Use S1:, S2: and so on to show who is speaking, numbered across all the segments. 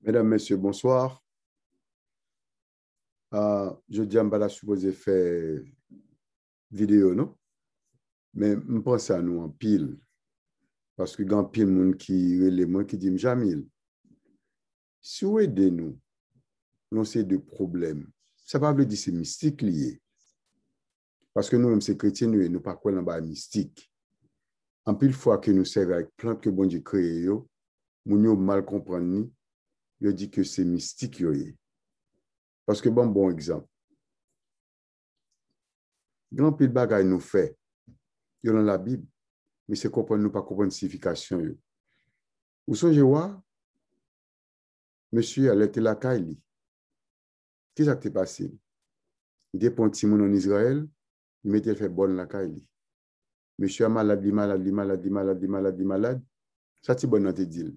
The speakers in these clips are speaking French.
S1: Mesdames, Messieurs, bonsoir. Je dis à Mbala supposé faire vidéo, non? Mais je pense à nous en pile. Parce que il y a pile de monde qui relève qui dit Jamil, si vous aidez nous, nous c'est de problèmes. Ça ne veut pas dire que c'est mystique lié. Parce que nous-mêmes, c'est chrétiens, nous ne pas quoi dans la mystique. En pile fois que nous servons avec plantes que bon Dieu crée, nous mal comprendre, nous dit que c'est mystique. Parce que bon exemple. Grand pile bagay nous fait, dans la Bible, mais c'est comprendre nous pas comprendre signification. Vous songez voir, monsieur, elle était la Kaili. Qu'est-ce qui s'est passé? Il était un petit monde en Israël, il mettait fait bonne la Kaili. Monsieur a malade. Ça, c'est bon dans tes deals.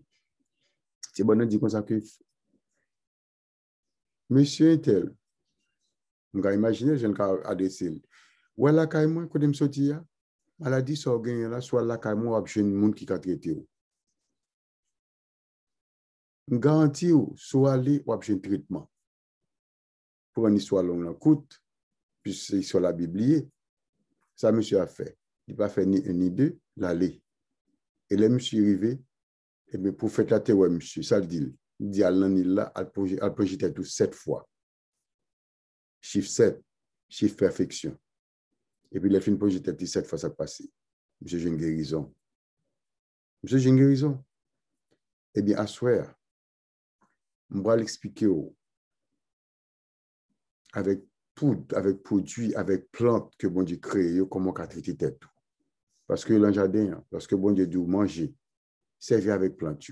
S1: C'est bon dans dit comme ça que monsieur est tel. On va imaginer, je vais adresser. Ou la Kaili, moi, quand je me sortis, maladie, ça gagne là, soit la Kaili, moi, je suis un monde qui a traité. Je garantis, soit aller, ou un traitement. Pour une histoire longue, la coûte, puis c'est sur la Bible, ça, monsieur a fait. Il n'a pas fait ni un ni deux, l'aller. Et là, monsieur est arrivé, et bien, pour faire la théorie, monsieur, ça le dit. Il dit à l'année là, à projeter tout 7 fois. Chiffre 7, chiffre perfection. Et puis, il a fait une projeter tout 7 fois, ça passe. Monsieur, j'ai une guérison. Monsieur, j'ai une guérison. Eh bien, à soir, on va l'expliquer avec poudre, avec produits, avec plantes que bon Dieu crée, comment on a traité tout. Parce que dans le jardin, lorsque bon Dieu dit manger, servir avec plantes.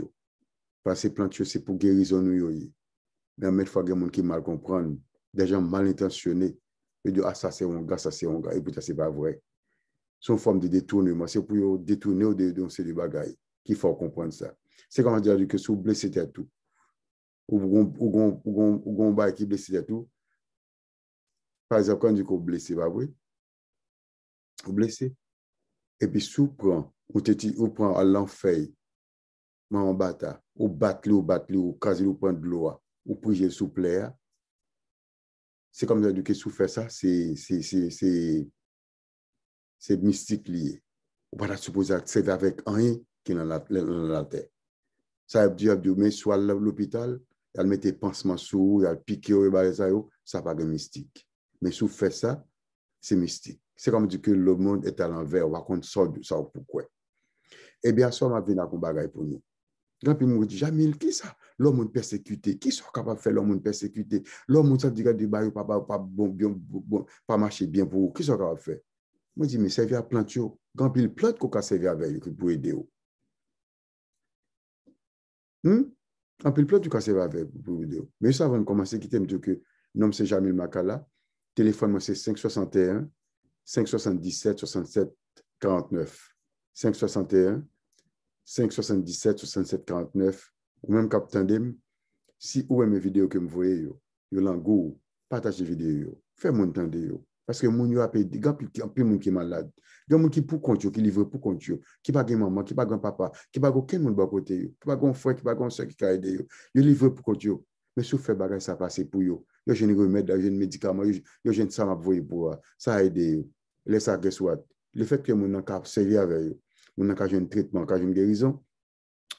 S1: Parce que plantes, c'est pour guérison. Mais en fois, il y a des gens qui mal comprennent, des gens mal intentionnés. Ils disent, ah, ça c'est un gars, et puis ça c'est pas vrai. C'est une forme de détournement. C'est pour détourner ou dénoncer des bagailles qu'il faut comprendre ça. C'est comme dire que si vous blessez tout, ou vous avez qui blessé tout, par exemple, quand on dit que vous blessez, pas vrai? Vous blessez. Et puis, si vous prenez à l'enfer, en bata, ou battre, ou caser, ou prendre de l'eau, ou prier sous plaire. C'est comme ça que si vous faites ça, c'est mystique lié. Vous ne pouvez pas supposer accéder avec rien qui est dans la terre. Ça veut dire que mais soit l'hôpital, elle met des pansements sous, elle pique, ça pas de mystique. Mais si vous faites ça, c'est mystique. C'est comme dire que le monde est à l'envers, on va qu'on sort de ça pourquoi. Eh bien, ça m'a venu à un bagage pour nous. Quand puis me dit Jamil, qui ça? L'homme persécuté, qui sont capables de faire l'homme persécuté? L'homme ça dit que du bail pas marcher bien pour vous. Qui sont capables de faire? Moi dis mais servir à planter. Quand puis plante qu'on a servi avec pour aider. Quand puis plante qu'on a servi avec pour aider. Mais ça avant de commencer qui t'aime dire que nom c'est Jamil Makala, téléphone moi c'est 561 577 67 49 561 577 67 49 ou même Captain Dem, si vous aimez mes vidéos que vous voyez, vous l'engouez, partagez les vidéos, faites-moi entendre. Parce que mon yo a payé, il y a plus de monde qui est malade. Il y a des gens qui pour compte, qui livre pour compte, qui pas de maman, qui pas de papa, qui pas aucun monde à côté, qui pas de frère, qui pas de soeur qui a aidé. Il livre pour compte. Mais si vous faites bagage, ça passe pour vous. Il y a des remèdes, il y a des médicaments, il y a des ça m'a voyé pour ça a aidé. Laissez ça, guess what? Le fait que mon cap servir avec vous, mon cas un traitement, cas une guérison,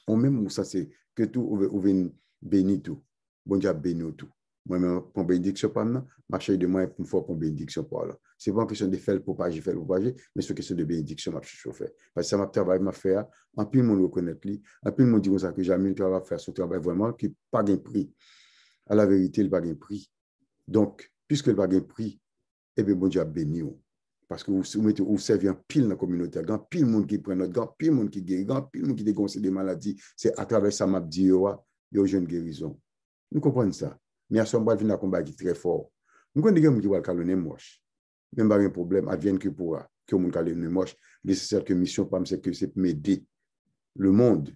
S1: ou même ça c'est que tout ou vient béni tout. Bon Dieu béni tout. Moi-même, pour bénédiction par là, marcher de moi pour faire pour bénédiction par là. C'est pas une question de faire le propager, mais c'est une question de bénédiction, ma chauffeur. Parce que ça m'a travaillé, m'a fait, en plus, le monde reconnaît lui, en plus, le monde dit ça que jamais il va faire ce travail vraiment qui n'a pas de prix. À la vérité, il n'a pas de prix. Donc, puisque il n'a pas de prix, eh bien, bon Dieu béni. Parce que vous servez en pile dans la communauté. Il y a pile de monde qui prend notre, il y a pile de monde qui guérit, il y a pile de monde qui déconseille des maladies. C'est à travers ça, m'a dit, il y a une guérison. Nous comprenons ça. Mais à ce moment-là, il y a un combat qui est très fort. Nous connaissons des gens qui vont calmer moche. Même pas un problème, advienne que pourra, que les gens calmer moche. Nécessaire que mission, c'est que c'est pour m'aider. Le monde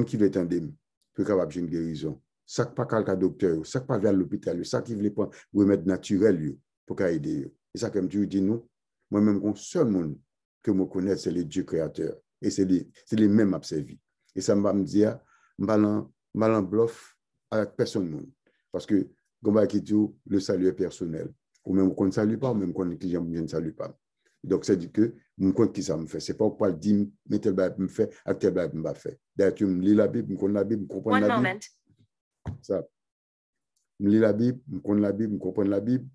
S1: qui veut attendre, peut capable de une guérison. Ça pas quelqu'un docteur, ça pas vers l'hôpital, ça qui veut prendre remède naturel pour aider. Et ça, comme tu dis, nous, moi-même, le seul monde que je connais, c'est le Dieu créateur. Et c'est les mêmes à servir. Et ça me dire, je bluff, avec personne monde. Parce que, comme qui dit, le salut est personnel. Ou même qu'on ne salue pas, ou même qu'on ne salue pas. Donc, c'est dit que, je compte qui ça me fait. C'est pas pour le dire, mais tel bail me fait, avec tel bail me fait. D'ailleurs, tu me lis la Bible, je connais la Bible, je comprends la Bible. Ça. Je lis la Bible, je connais la Bible, je comprends la Bible.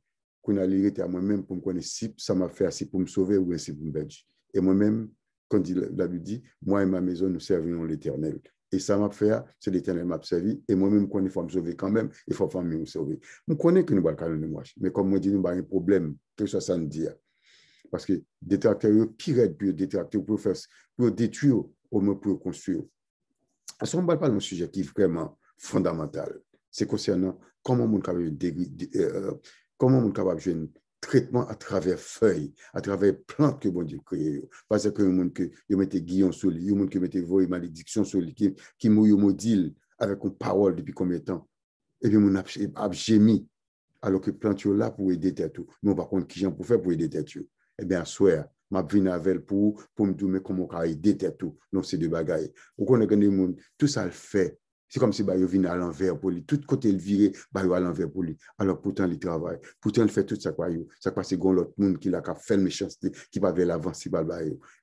S1: Qu'on a l'irrité à moi-même pour me connaître si ça m'a fait assez pour me sauver ou si pour me perdre. Et moi-même, quand la Bible dit, moi et ma maison, nous servirons l'Éternel. Et ça m'a fait, c'est l'Éternel m'a servi. Et moi-même, quand il faut me sauver quand même, il faut faire me sauver. Je connais que nous ne pouvons pas nous marcher. Mais comme moi, je dis, nous avons un problème, que ça nous dit. Parce que détracteurs, pire pour détracteurs, pour détruire, au moins pour construire. On ne parle pas d'un sujet qui est vraiment fondamental. C'est concernant comment on est capable de jouer un traitement à travers feuilles, à travers plantes que bon Dieu crée. Parce que les gens qui mettent guillons sur lui, les gens qui mettent voix et malédiction sur lui, qui mouillent maudit avec une parole depuis combien de temps. Et puis, on a gémi, alors que plantes sont là pour aider tout. Mais par contre, qui j'en pour faire pour aider tout? Eh bien, soit, m'a venu avec pour me dire comment on peut aider tout. Non, c'est de bagailles. Vous connaissez les gens, tout ça le fait. C'est comme si il vient à l'envers pour lui. Tout côté il viré, à l'envers pour lui. Alors pourtant, il travaille. Pourtant, il fait tout ça. Ça passe comme l'autre monde qui a fait le méchanceté, qui va vers l'avant, si va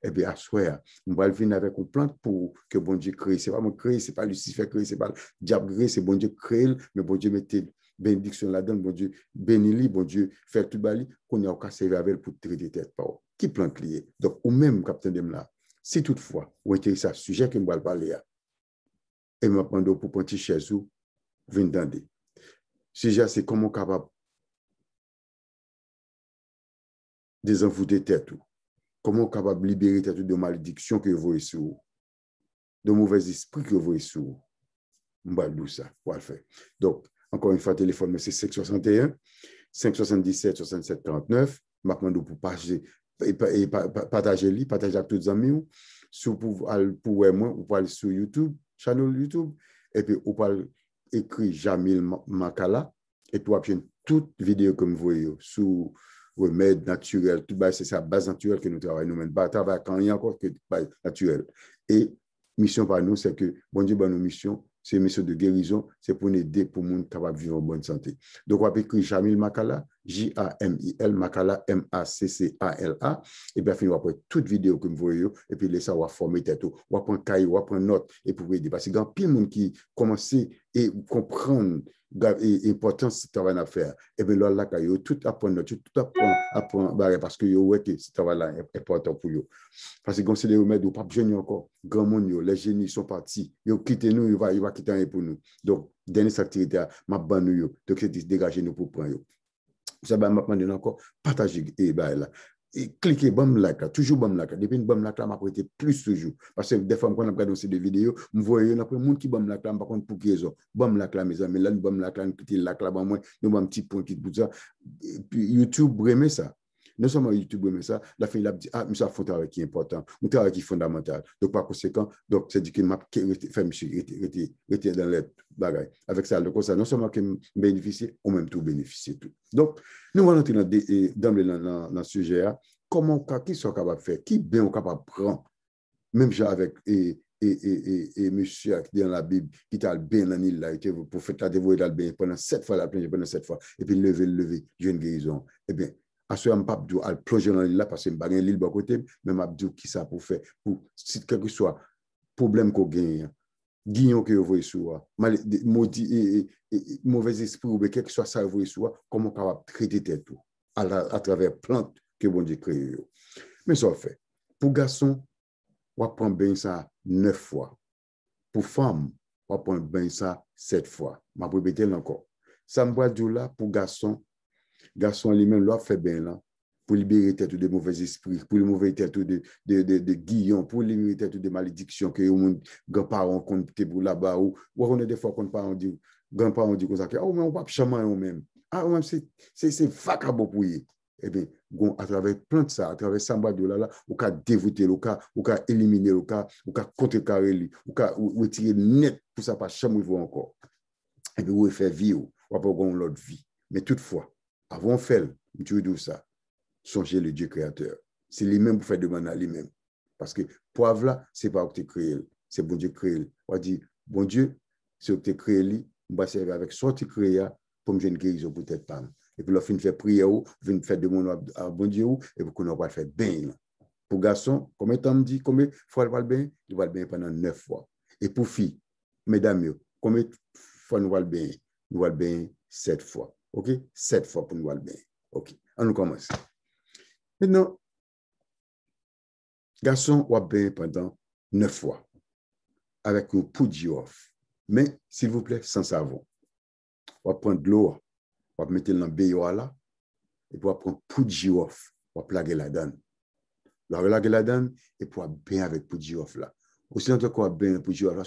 S1: eh bien, à soi, on va venir avec une plante pour que bon Dieu crée. C'est pas moi créer, c'est pas Lucifer créer, c'est pas le diable créer, c'est bon Dieu créer, mais bon Dieu mettez bénédiction là-dedans, bon Dieu bénis-lui, bon Dieu fait tout bali, qu'on a qu'à servir avec pour traiter tête par qui plante lié. Donc, ou même, capitaine de là, si toutefois, vous intéressez à ce sujet que je vais parler, et me prendre pour prendre chez vous, venez d'aider. Sujet, c'est comment capable désenvoûter tête, comment capable libérer tête de malédiction que vous voyez sur vous, de mauvais esprits que vous voyez sur vous. Je vais ça, pour le faire. Donc, encore une fois, téléphone, c'est 561 577 67 39. Je demande pour partager avec tous les amis. Pour moi, vous pouvez aller sur YouTube, channel YouTube, et puis vous pouvez écrire Jamil Makala, et puis vous avez toute vidéo que vous voyez sur remède naturel, tout c'est sa base naturelle que nous travaillons nous-mêmes. Pas travail quand il y a encore que base naturelle. Et mission par nous, c'est que, bon Dieu, nos missions, c'est une mission de guérison, c'est pour nous aider pour nous capable de vivre en bonne santé. Donc, on peut écrire Jamil Makala, Jamil Makala, Maccala, et bien, on va prendre toute vidéo que vous voyez, et puis laisser on va former tête, on va prendre cahier, on va prendre note, et pour aider. Parce qu'il y a plein de monde qui commence et comprendre l'importance de ce travail à faire. Et bien là, tout apprendre, parce que ce travail-là est important pour eux. Parce que c'est des remèdes, ou pas besoin encore. Grand monde, les génies sont partis. Ils ont quitté nous, ils vont quitter pour nous. Donc, dernière activité, ma ban nous, donc c'est dégager nous pour prendre. Ça va m'apprendre encore, partager et là. Et cliquez, bam like, toujours bam like. Depuis une bam like, m'a prêté plus toujours. Parce que des fois, quand on regarde ces vidéos, je vois il y a un monde qui bam like, par contre, pour qu'ils ont bam like, mes amis, là, bam like, un petit like, là, moi, nous, un petit point qui pour ça. Et puis, YouTube, remet ça. Non seulement YouTube, mais ça, la fin, il a dit, ah, mais ça, c'est un travail qui est important, un travail qui est fondamental. Donc, par conséquent, donc, c'est dit que m'a fait monsieur, était dans les bagailles. Avec ça, le conseil, non seulement que bénéficier, ou même tout bénéficier tout. Donc, nous allons entrer dans le sujet, comment, qui sont capables de faire, qui bien est capable de prendre, même avec, monsieur qui est dans la Bible, qui t'a bien dans l'île là, pour faire la dévouer dans le bien pendant 7 fois, la plongée pendant 7 fois, et puis lever, j'ai une guérison. Eh bien, à ce moment, je ne vais pas plonger dans l'île là parce que je ne vais pas l'île de côté, mais je vais dire qui ça pour faire, pour, si quel que soit problème qu'on gagne, guignon que vous voyez sur maudit mauvais esprit ou quel que soit ça vous voyez sur comment on va traiter tout à travers plantes que bon Dieu crée. Mais ça fait. Pour garçon, on va prendre bien ça 9 fois. Pour femme, on va prendre bien ça 7 fois. Je vais répéter encore. Ça me va dire là pour garçon lui-même, là, fait bien là, pour libérer tête de mauvais esprits, pour libérer tête de guillons, pour libérer tête de malédictions que les grands-parents comptent pour là-bas, ou on est des fois quand grands-parents disent comme ça, oh, mais on va pas chaman eux-mêmes. Ah, même c'est vacabo pour eux. Eh bien, à travers plein de ça, à travers Samba de là, on peut dévoûter, on peut éliminer, on peut contrecarrer, on peut retirer net pour ça, pas chaman encore. Et puis, on fait vivre, on va pas avoir l'autre vie. Mais toutefois, avant de faire, tu dis ça, songez le Dieu créateur. C'est lui-même pour faire demander à lui-même. Parce que poivre là, c'est pas où tu créé, c'est bon Dieu créé. On dit, bon Dieu, c'est où tu créé, je vais servir avec sortie créer pour me faire une guérison pour tête pas. Et puis, l'offre fait prière, vient faire demande à bon Dieu, et puis qu'on va faire bien. Pour garçon, combien de temps me dit, combien de fois il va le bien? Il va le bien pendant 9 fois. Et pour filles, mesdames, combien de fois nous va le bien? Nous va le bien 7 fois. OK? 7 fois pour nous va le bien. OK. On nous commence. Maintenant, garçon va bien pendant 9 fois. Avec un poudre off. Mais, s'il vous plaît, sans savon. On va prendre de l'eau, on va mettre dans le béo là, et puis on va prendre poudre off, on va plaguer la donne. On va plaguer la donne, et puis on va bien avec poudre off là. Aussi longtemps qu'on va bien poudre off là,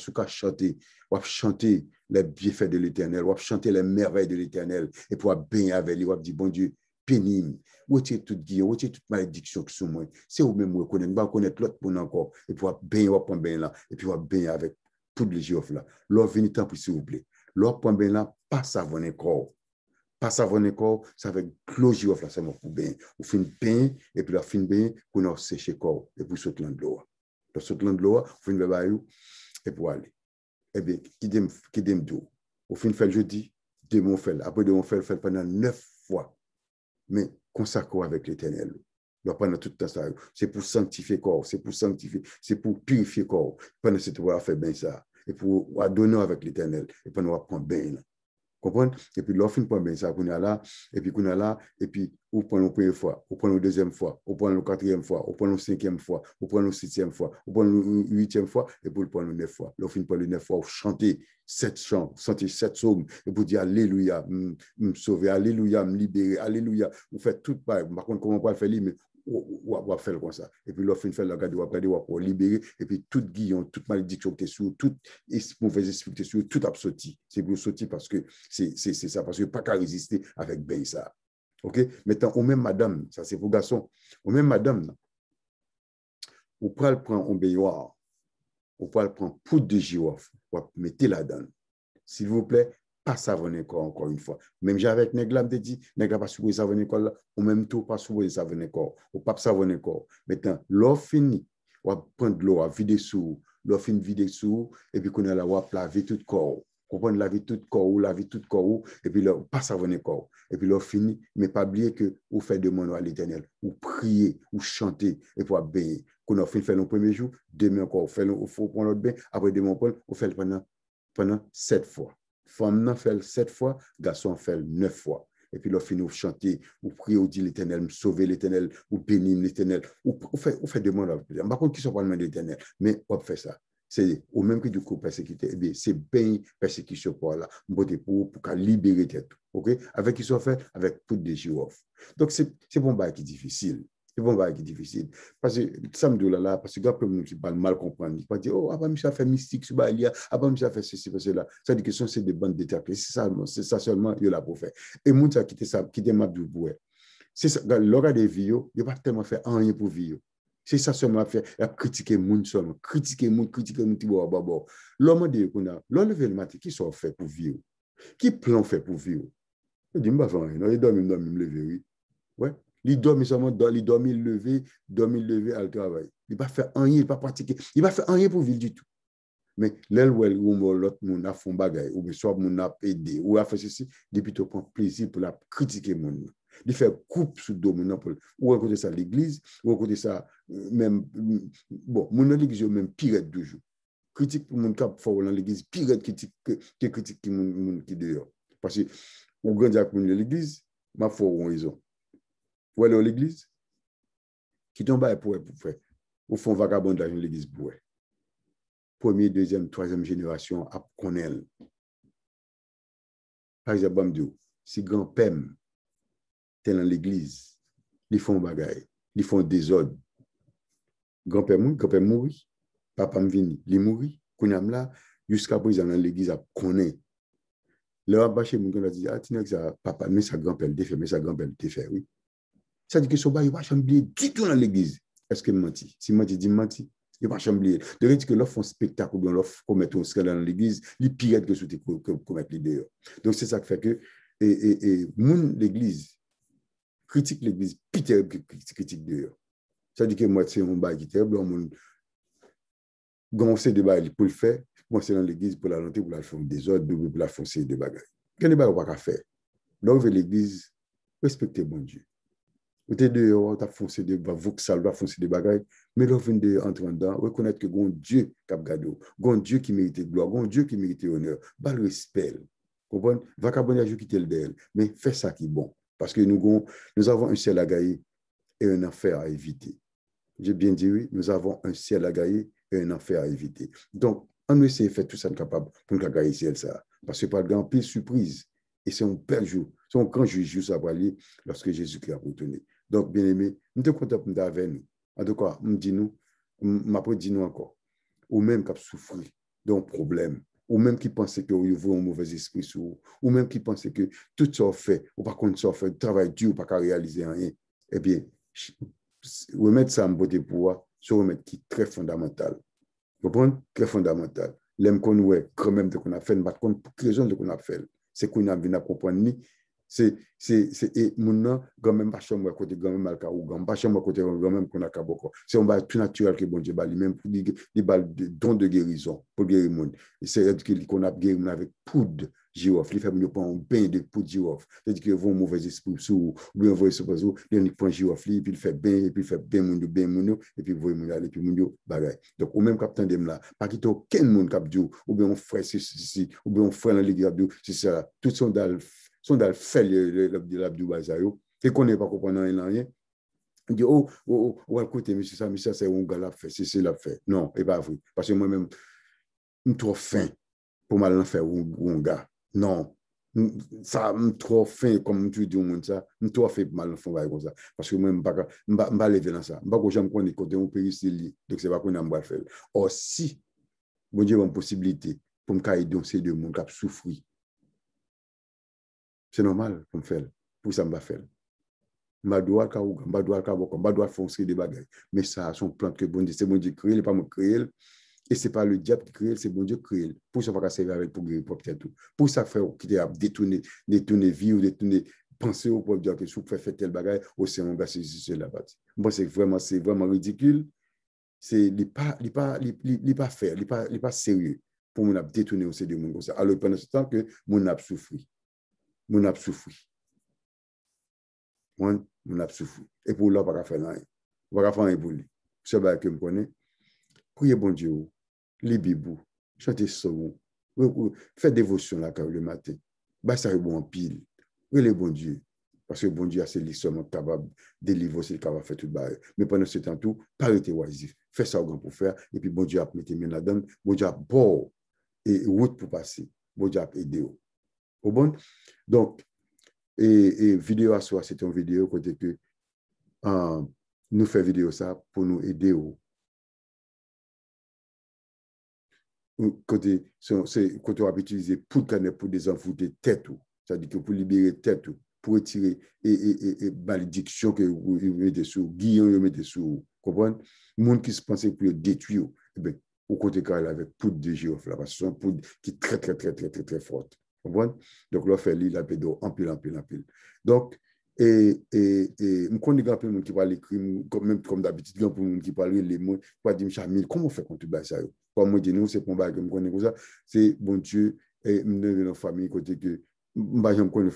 S1: on va chanter les bienfaits de l'Éternel, on va chanter les merveilles de l'Éternel, et puis on va bien avec lui, on va dire, bon Dieu, pénible, où est toute guillaume, où est toute malédiction qui sont moi. C'est vous-même vous connaissez, vous connaître l'autre pour encore, et puis on va bien, on va prendre bien là, et puis on va bien avec poudre off là. L'or venez tant pour s'il vous plaît. L'or prend bien là, pas savonner corps. Pas savonner corps, ça va closer off là, c'est mon pour bien. Vous finissez bien, et puis la fin bien, qu'on a séché corps, et puis saute de l'eau. Dans saute de l'eau, vous finissez le et pour aller. Eh bien, qui dem d'eau. Vous finissez faire le jeudi, démon fait. Après démon fait pendant 9 fois. Mais consacrez avec l'Éternel. Pendant tout le temps, ça, c'est pour sanctifier corps, c'est pour sanctifier, c'est pour purifier corps. Pendant cette fois, faire bien ça. Et pour donner avec l'Éternel. Et pendant on prendre bien. Comprendre? Et puis, l'offre, prend bien ça, qu'on a là, et puis qu'on a là, et puis, on prend la première fois, on prend la deuxième fois, on prend la quatrième fois, on prend la cinquième fois, on prend la sixième fois, on prend la huitième fois, et puis on prend la 9 fois. L'offre, prend les 9 fois, on chante 7 chants, chanter 7 psaumes, et pour dire Alléluia, me sauver, Alléluia, me libérer, Alléluia. On fait tout pareil. Par contre, comment on va faire, mais on va faire comme ça. Et puis, l'offre, fait la garde, on va libérer, et puis, toute guillon, toute malédiction qui est sous, toute mauvaise esprit qui est sous, tout a sorti. C'est pour sortir parce que c'est ça, parce que pas qu'à résister avec ben ça. OK? Maintenant, au même madame, ça c'est pour garçon, au même madame, on peut le prendre en baignoire, on peut le prendre poudre de girofle, on va mettre là-dedans. S'il vous plaît, pas savonner corps encore une fois. Même j'avais avec Negla, me dit, Negla pas souhaiter savonner corps là, ou même tout pas souhaiter savonner corps, ou pas savonner corps. Maintenant, l'eau fini, on va prendre de l'eau, on va vider sous, l'eau fini vider sous, et puis qu'on a là, on va laver tout le corps. Comprendre laver tout le corps, ou laver tout le corps, et puis là, pas savonner corps. Et puis l'eau fini, mais pas oublier que vous faites demander à l'Éternel, ou prier, ou chanter, et pour bénir. Qu'on a fait le premier jour, demain encore, il faut prendre l'autre bain, après demain, on fait pendant 7 fois. Femme fait 7 fois, garçon fait 9 fois. Et puis, là, finit, vous chantez, vous priez, vous dites l'Éternel, vous sauvez l'Éternel, vous bénissez l'Éternel, vous faites des mots. Je ne sais pas qui sont pas de l'Éternel, mais on fait ça. C'est au même que du coup persécuté, eh bien, c'est bien persécution pour là, pour libérer tête. OK? Avec qui sont fait? Avec tout des girofles. Donc, c'est bon bail qui est difficile. C'est bon bail qui est difficile. Parce que ça me dit là, parce que après, nous pas mal comprendre. Il va dire, oh, après, monsieur a fait mystique sur Balia, après, monsieur a fait ceci, cela. Ça dit que c'est des bandes déterminées. C'est ça seulement, il a pour faire. Et moun ça quitté ça, quitté ma double. C'est ça, l'ora des vieux, il n'a pas tellement fait rien pour vivre. C'est ça seulement faire, il a critiqué moun seulement, critiquer moun, ti bo babo. L'homme de qu'on a, l'on levé le matin, qui sont fait pour vivre? Qui plan fait pour vivre? Il dit, m'ba fait rien, il dormi, me lever, oui. Ouais. Il dormi seulement, il dormi levé à le travail. Il n'a pas fait rien, il n'a pas pratiqué, il n'a pas fait rien pour vivre du tout. Mais l'autre moun a fait bagay, ou soit moun a aidé, ou a fait ceci, depuis tu prends plaisir pour la critiquer moun. Il fait coupe sous dos moun, ou à côté ça l'église, ou à côté ça, même, bon, moun a l'église, même pire de jour. Critique pour moun cap fort dans l'église, pire que critique moun qui dehors. Parce que, ou grandi avec moun l'église, ma foi, ou raison. Ou aller à l'église, qui tombe pour faire, ou font vagabondage dans l'église pour faire. Première, deuxième, troisième génération à connaître. Par exemple, si grand-père est dans l'église, ils font bagaille, ils font désordre. Grand-père mourit, papa m'vini, il mourit, qu'on a là, jusqu'à présent dans l'église à connaître. Là, bâché mon gars dit, ah, tiens, ça, papa, mais sa grand-père le fait, mais sa grand-père le fait, oui. Ça dit que ce bail, il va chambler du tout dans l'église. Est-ce qu'il menti? Si menti, dit menti. Il va chambler. De dire que l'offre un spectacle ou bien l'offre commettre un scandale dans l'église, il pire que ce que commettre l'idée. Donc, c'est ça qui fait que, l'église, critique l'église, pire que critique d'ailleurs. Ça dit que moi, c'est un bail qui est terrible, on sait de bail pour le faire, moi, c'est dans l'église pour la lenter, pour la faire des ordres, pour la foncer des bagages. Quel n'est pas faire? Donc, l'église, respectez bon Dieu. Vous êtes dehors, vous avez foncé des voxal, vous avez foncé des bagages, mais là, vous venez entrer dedans, reconnaître que bon Dieu qui a gardé, bon Dieu qui mérite gloire, bon Dieu qui mérite honneur, pas le respect. Vous comprenez? Va pas bonne quitter le d'elle, mais fais ça qui est bon. Parce que nous avons un ciel à gagner et un enfer à éviter. J'ai bien dit oui, nous avons un ciel à gagner et un enfer à éviter. Donc, on essaie de faire tout ça capable pour nous gagner ciel ça. Parce que pas de grand pile surprise. Et c'est un bel jour, c'est un grand jour ça va aller lorsque Jésus-Christ a retourné. Donc, bien aimé, nous sommes contents d'être avec nous. En tout cas, m'après dit nous encore, ou même qui a souffert d'un problème, ou même qui pensait que vous avez un mauvais esprit sur vous, ou même qui pensait que tout ça fait, ou par contre ça fait, travail dur, ou pas qu'à réaliser rien. Eh bien, remettre ça en beauté pour vous, c'est remettre qui est très fondamental. Vous comprenez? Très fondamental. L'aime qu'on a quand même de qu'on a fait, mais pour raison de qu'on a fait, c'est qu'on a bien à comprendre. C'est mon quand même pas chambre côté quand même malka ou pas chambre côté quand même qu'on a kaboko. C'est un bail tout naturel que bon Dieu bali même pour des balles de don de guérison pour guérir monde. C'est qu'on a guéri avec poudre girofle, il fait mieux pas un bain de poudre girofle. C'est-à-dire que vont mauvais esprit sous ou bien voyer sur bazo, il prend girofle puis il fait bain et puis il fait bain moun et puis voyer moun aller puis moun bagay. Donc au même capitaine dem là, pas quitter aucun monde cap Dieu ou bien on frère si ou bien on frère dans l'église Dieu, c'est ça. Tout sont dans le fait l'abdou bazayo et qu'on n'est pas comprenant rien. On dit écoutez monsieur ça c'est un gars l'a fait, c'est l'a fait. Non, et pas vrai parce que moi-même je suis trop fin pour mal en faire un gars. Non. Ça me trop fin comme tu dis au monde ça, me trop fait mal en faire comme ça parce que moi pas lever dans ça. Pas que j'aime connaître côté un pays c'est donc c'est pas qu'on a pas faire. Or si bon Dieu a une possibilité pour me aider dans ces deux monde qui souffrir. C'est normal pour me faire. Pour ça me faire. Je dois foncer des bagages. Mais ça, son plan que bon Dieu, c'est bon Dieu créé, il pas me créer. Et ce n'est pas le diable qui crée, c'est bon Dieu qui crée. Pour ça, il ne faut pas servir avec pour guérir propre tout. Pour ça, faire qui a détourné vie ou détourner penser au propre Dieu que si vous faites tel bagage, c'est un gars, c'est la partie. Moi, c'est vraiment ridicule. Il n'est pas faire, il n'est pas sérieux pour mon détourner aussi de monde comme ça. Alors, pendant ce temps que mon a souffert. Mon a souffert. Mon a souffert. Et pour là, on ne va pas faire rien. On ne va pas faire rien pour lui. C'est ce que je connais. Priez bon Dieu. Les bibous, chantez son, faites dévotion là quand le matin. Bah ça est bon en pile. Oui, le bon Dieu. Parce que bon Dieu, c'est lui seulement capable de délivrer, c'est capable de faire tout le bail. Mais pendant ce temps, tout, pas être oisif. Faites ça pour faire. Et puis bon Dieu a mis main là-dedans. Bon Dieu a bord et route pour passer. Bon Dieu a aidé. Au bon? Donc, et vidéo à soi, c'est une vidéo côté que nous fait vidéo ça pour nous aider. Côté on va utiliser pour des enfants de tête, c'est-à-dire que pour libérer tête, pour retirer et malédiction que vous mettez sur, guillon vous mettez sur, comprenez? Les gens qui se pensaient pour détruire, au côté carré avec poudre de girofle, parce que c'est une poudre qui est très, très, très, très, très, très forte. Comprenez? Donc, là, fait l'île, la pédo, en pile. Donc, je connais un peu de gens qui parlent écrit, même comme d'habitude, il y a des gens qui parlent les mots, qui parlent dire, Chamil, comment on fait quand tu bats ça? Comme moi, je dis, c'est pour moi que je connais comme ça, c'est bon Dieu, et je suis dans une famille, côté que, je connais une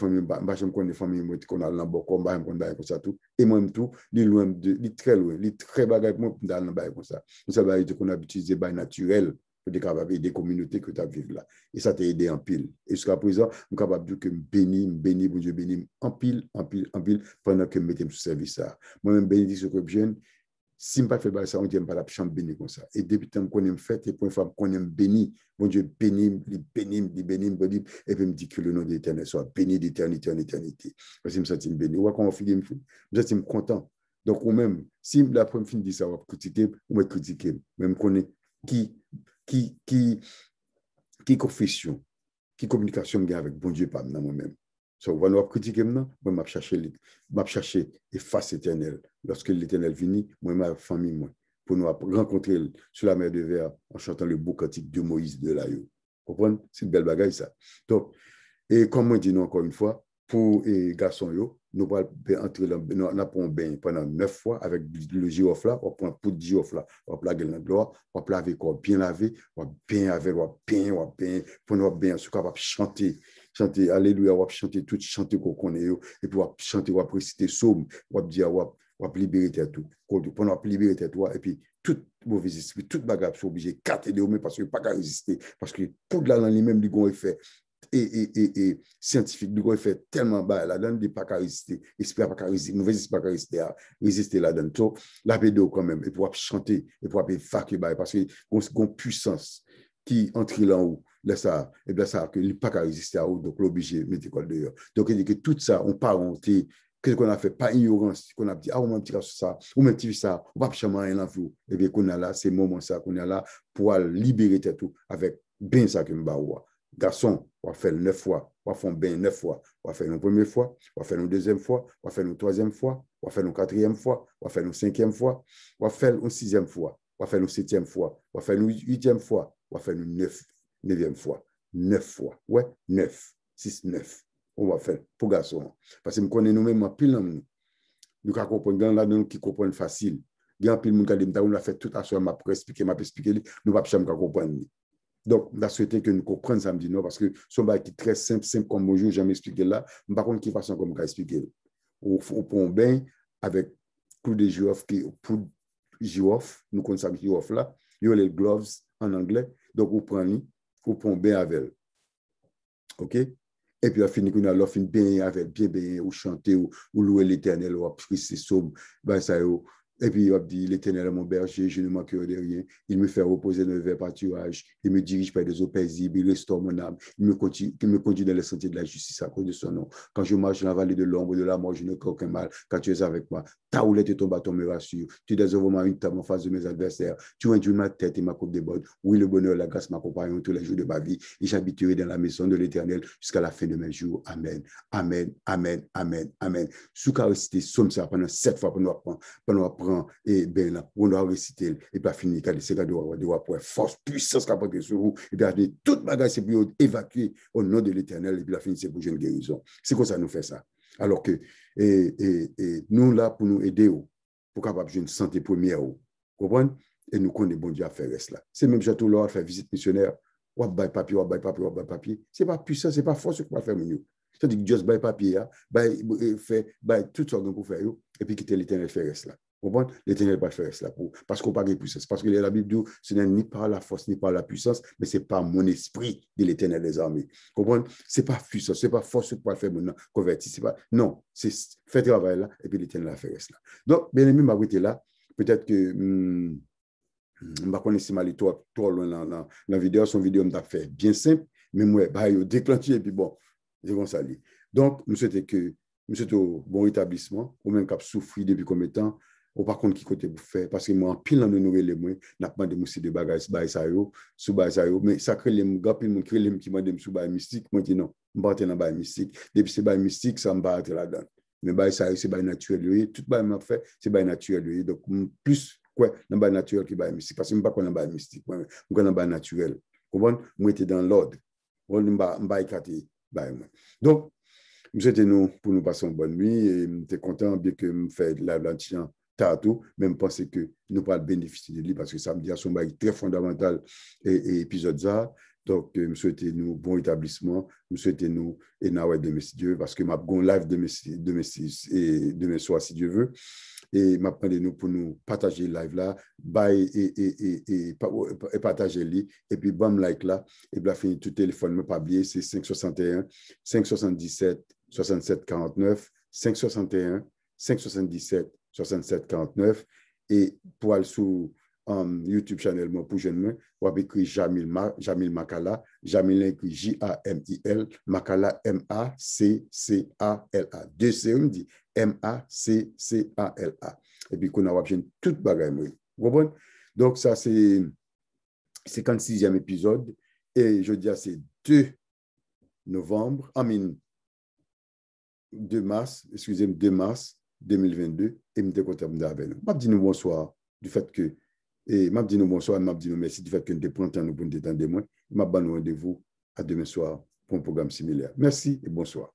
S1: famille, qu'on a dans beaucoup, je connais comme ça tout, et moi-même tout, il est loin, il est très loin, il est très bagaille, moi, dans le bail comme ça. Ça va être qu'on a utilisé bail naturel, pour être capable d'aider des communautés que tu as vécues là. Et ça t'a aidé en pile. Et jusqu'à présent, je suis capable de dire que je bénis, bon Dieu, bénis en pile, pendant que je mets sur service ça. Moi-même, bénédiction que je viens, si je ne fais pas ça, on ne dit pas la chambre bénie comme ça. Et depuis que je me fait, et pour une fois qu'on aime béni, bon Dieu bénis, et puis me dit que le nom de l'Éternel soit béni d'éternité en éternité. Parce que je me sens béni. Ou quand on finit, je me sens content. Donc, ou même, si la première fin dit ça, on va critiquer, on va critiquer. Même qu'on est qui confession, qui communication avec bon Dieu par moi-même. So, on va nous critiquer maintenant, moi, je chercher et face éternelle. Lorsque l'éternel vient, moi et ma famille, moi, pour nous rencontrer sur la mer de Verre en chantant le beau cantique de Moïse de l'Aïe. Vous comprenez? C'est une belle bagaille, ça. Donc, et comme moi dis encore une fois, pour les garçons, nous allons entrer dans un bain pendant 9 fois avec le girofle là, on prend pour le girofle là, on va laver dans l'eau, on va laver corps bien lavé, on va bien laver, on va bien, pour nous bien, on va chanter, alléluia, on va chanter tout, chanter qu'on connaît, et puis on va chanter, on va réciter psaume, on va dire, on va libérer tout, pendant qu'on libérer tout, et puis tout mauvais esprit, toute bagarre, sont obligés de capter de vous parce que pas qu'à résister, parce que tout là dans lui-même, lui, ont fait et scientifique, nous avons fait tellement bas là-dedans, il n'y a pas qu'à résister, esprit pas qu'à résister, mauvais esprit pas qu'à résister là-dedans. Donc, la pédo quand même, et pour chanter, et pour évacuer, parce qu'il y a une puissance qui entre là haut là ça, et bien ça, il n'y a pas qu'à résister à haut, donc l'obligé de mettre l'école dehors. Donc, il dit que tout ça, on parenté, qu'est-ce qu'on a fait, pas ignorance, qu'on a dit, ah, on m'a dit ça, on m'a dit ça, on va pas changer rien dans vous. Et bien, qu'on a là, c'est moment ça, qu'on a là, pour libérer tout avec bien ça que nous avons. Garçon, on va faire 9 fois, on va faire bien 9 fois, on va faire une première fois, on va faire une deuxième fois, on va faire une troisième fois, on va faire une quatrième fois, on va faire une cinquième fois, on va faire une sixième fois, on va faire une septième fois, on va faire une huitième fois, on va faire une neuvième fois. 9 fois. Ouais, 9. 6, 9. On va faire pour garçon. Parce que nous connaissons nous-mêmes en pile. Nous comprenons là-dedans qui comprennent facile. Il y a un pile de monde qui a fait tout à ce moment, expliquer, nous ne pouvons pas comprendre. Donc, on a souhaité que nous comprenions ça, me dit non, parce que ce bail qui est très simple comme bonjour, j'ai expliqué là, par contre, qui façon comme expliquer. On prend bain avec coup de girofle, pour girofle, nous connaissons ça girofle là, il y a les gloves en anglais, donc on prend bain avec elle. OK? Et puis, on finit qu'on a fin bien avec, bien, ou chanter, ou louer l'éternel, ou prier ses psaumes, ben ça y est. Et puis, il dit, l'Éternel est mon berger, je ne manquerai de rien. Il me fait reposer dans le vert pâturage. Il me dirige par des eaux paisibles. Il restaure mon âme. Il me conduit dans les sentiers de la justice à cause de son nom. Quand je marche dans la vallée de l'ombre de la mort, je ne crains aucun mal, car tu es avec moi. Ta houlette et ton bâton me rassurent. Tu désœuvres une table en face de mes adversaires. Tu induis ma tête et ma coupe déborde. Oui, le bonheur et la grâce m'accompagnent tous les jours de ma vie. Et j'habiterai dans la maison de l'Éternel jusqu'à la fin de mes jours. Amen. Amen. Amen. Amen. Amen. Sous qu'à réciter somme ça pendant 7 fois pendant apprendre et bien là, on doit réciter et pas finir, c'est quand on doit avoir force, puissance qui apporte sur vous, et puis toute bagage, c'est pour évacuer au nom de l'Éternel, et puis la fin, c'est pour une guérison. C'est comme ça nous fait ça. Alors que nous là pour nous aider, pour capable une santé première, vous comprenez? Et nous connaissons bon Dieu à faire cela. C'est même château là, faire visite missionnaire, ou à bail papier, ou à bail papier, ou à bail papier. C'est pas puissant, c'est pas force qu'on va faire mieux. C'est-à-dire que juste bail papier, bail tout ça pour faire, et puis quitter l'Éternel faire cela. L'Éternel va faire cela parce qu'on parle de puissance. Parce que la Bible dit, ce n'est ni par la force, ni par la puissance, mais c'est par mon esprit de l'Éternel des armées. Comprenez? Ce n'est pas puissance, ce n'est pas force pour le faire maintenant, convertir. Non, c'est faire travail là, et puis l'Éternel va faire cela. Donc, bien aimé, ma là, peut-être que je ne connais pas trop loin dans la vidéo, son vidéo m'a fait bien simple, mais moi, je déclenché, et puis bon, je vais saluer. Donc, nous souhaitons bon rétablissement, ou même cap souffrir depuis combien de temps, ou par contre, qui côté vous faire, parce que moi, en pile, dans nos nouvelles, moi, n'a pas de moussi de bagages, sous mais ça crée les gars, puis mon crée les qui m'a dit sous bail mystique, moi, je dis non, je ne vais pas dans bail mystique. Depuis c'est bail mystique, ça me va être là-dedans. Mais bail c'est bail naturel, tout bail m'a fait, c'est bail naturel, donc plus, quoi, dans bail naturel qui bail mystique, parce que je ne sais pas dans bail mystique, moi, je dans bail naturel. Vous comprenez? Moi, j'étais dans l'ordre. Je ne vais pas écarter bail. Donc, c'était nous pour nous passer une bonne nuit et j'étais content bien que me fait la l'antian tantôt même penser que nous pas bénéficier de lui parce que ça me dit à son bail très fondamental et épisode ça donc me souhaiter nous bon établissement me souhaiter nous et nawet de Dieu parce que m'a gon live demain soir si Dieu veut et m'a demandé nous pour nous partager live là et partager lui et puis bam like là et bien fini tout téléphone me pas oublier c'est 561 577 67 49 561 577 67 49 et pour aller sur YouTube channel pour jeune ou avec écrit Jamil Makala Jamil écrit Jamil Makala Maccala deux C on dit Maccala et puis qu'on a toute bagaille vous comprenez donc ça c'est 56e épisode et je dis c'est 2 novembre 2 mars 2022 et je suis content d'avec nous. Je dis nous bonsoir du fait que et je dis nous bonsoir et je dis nous merci du fait que nous prenons temps nous pour nous détendre moi. Je vous rendez-vous à demain soir pour un programme similaire. Merci et bonsoir.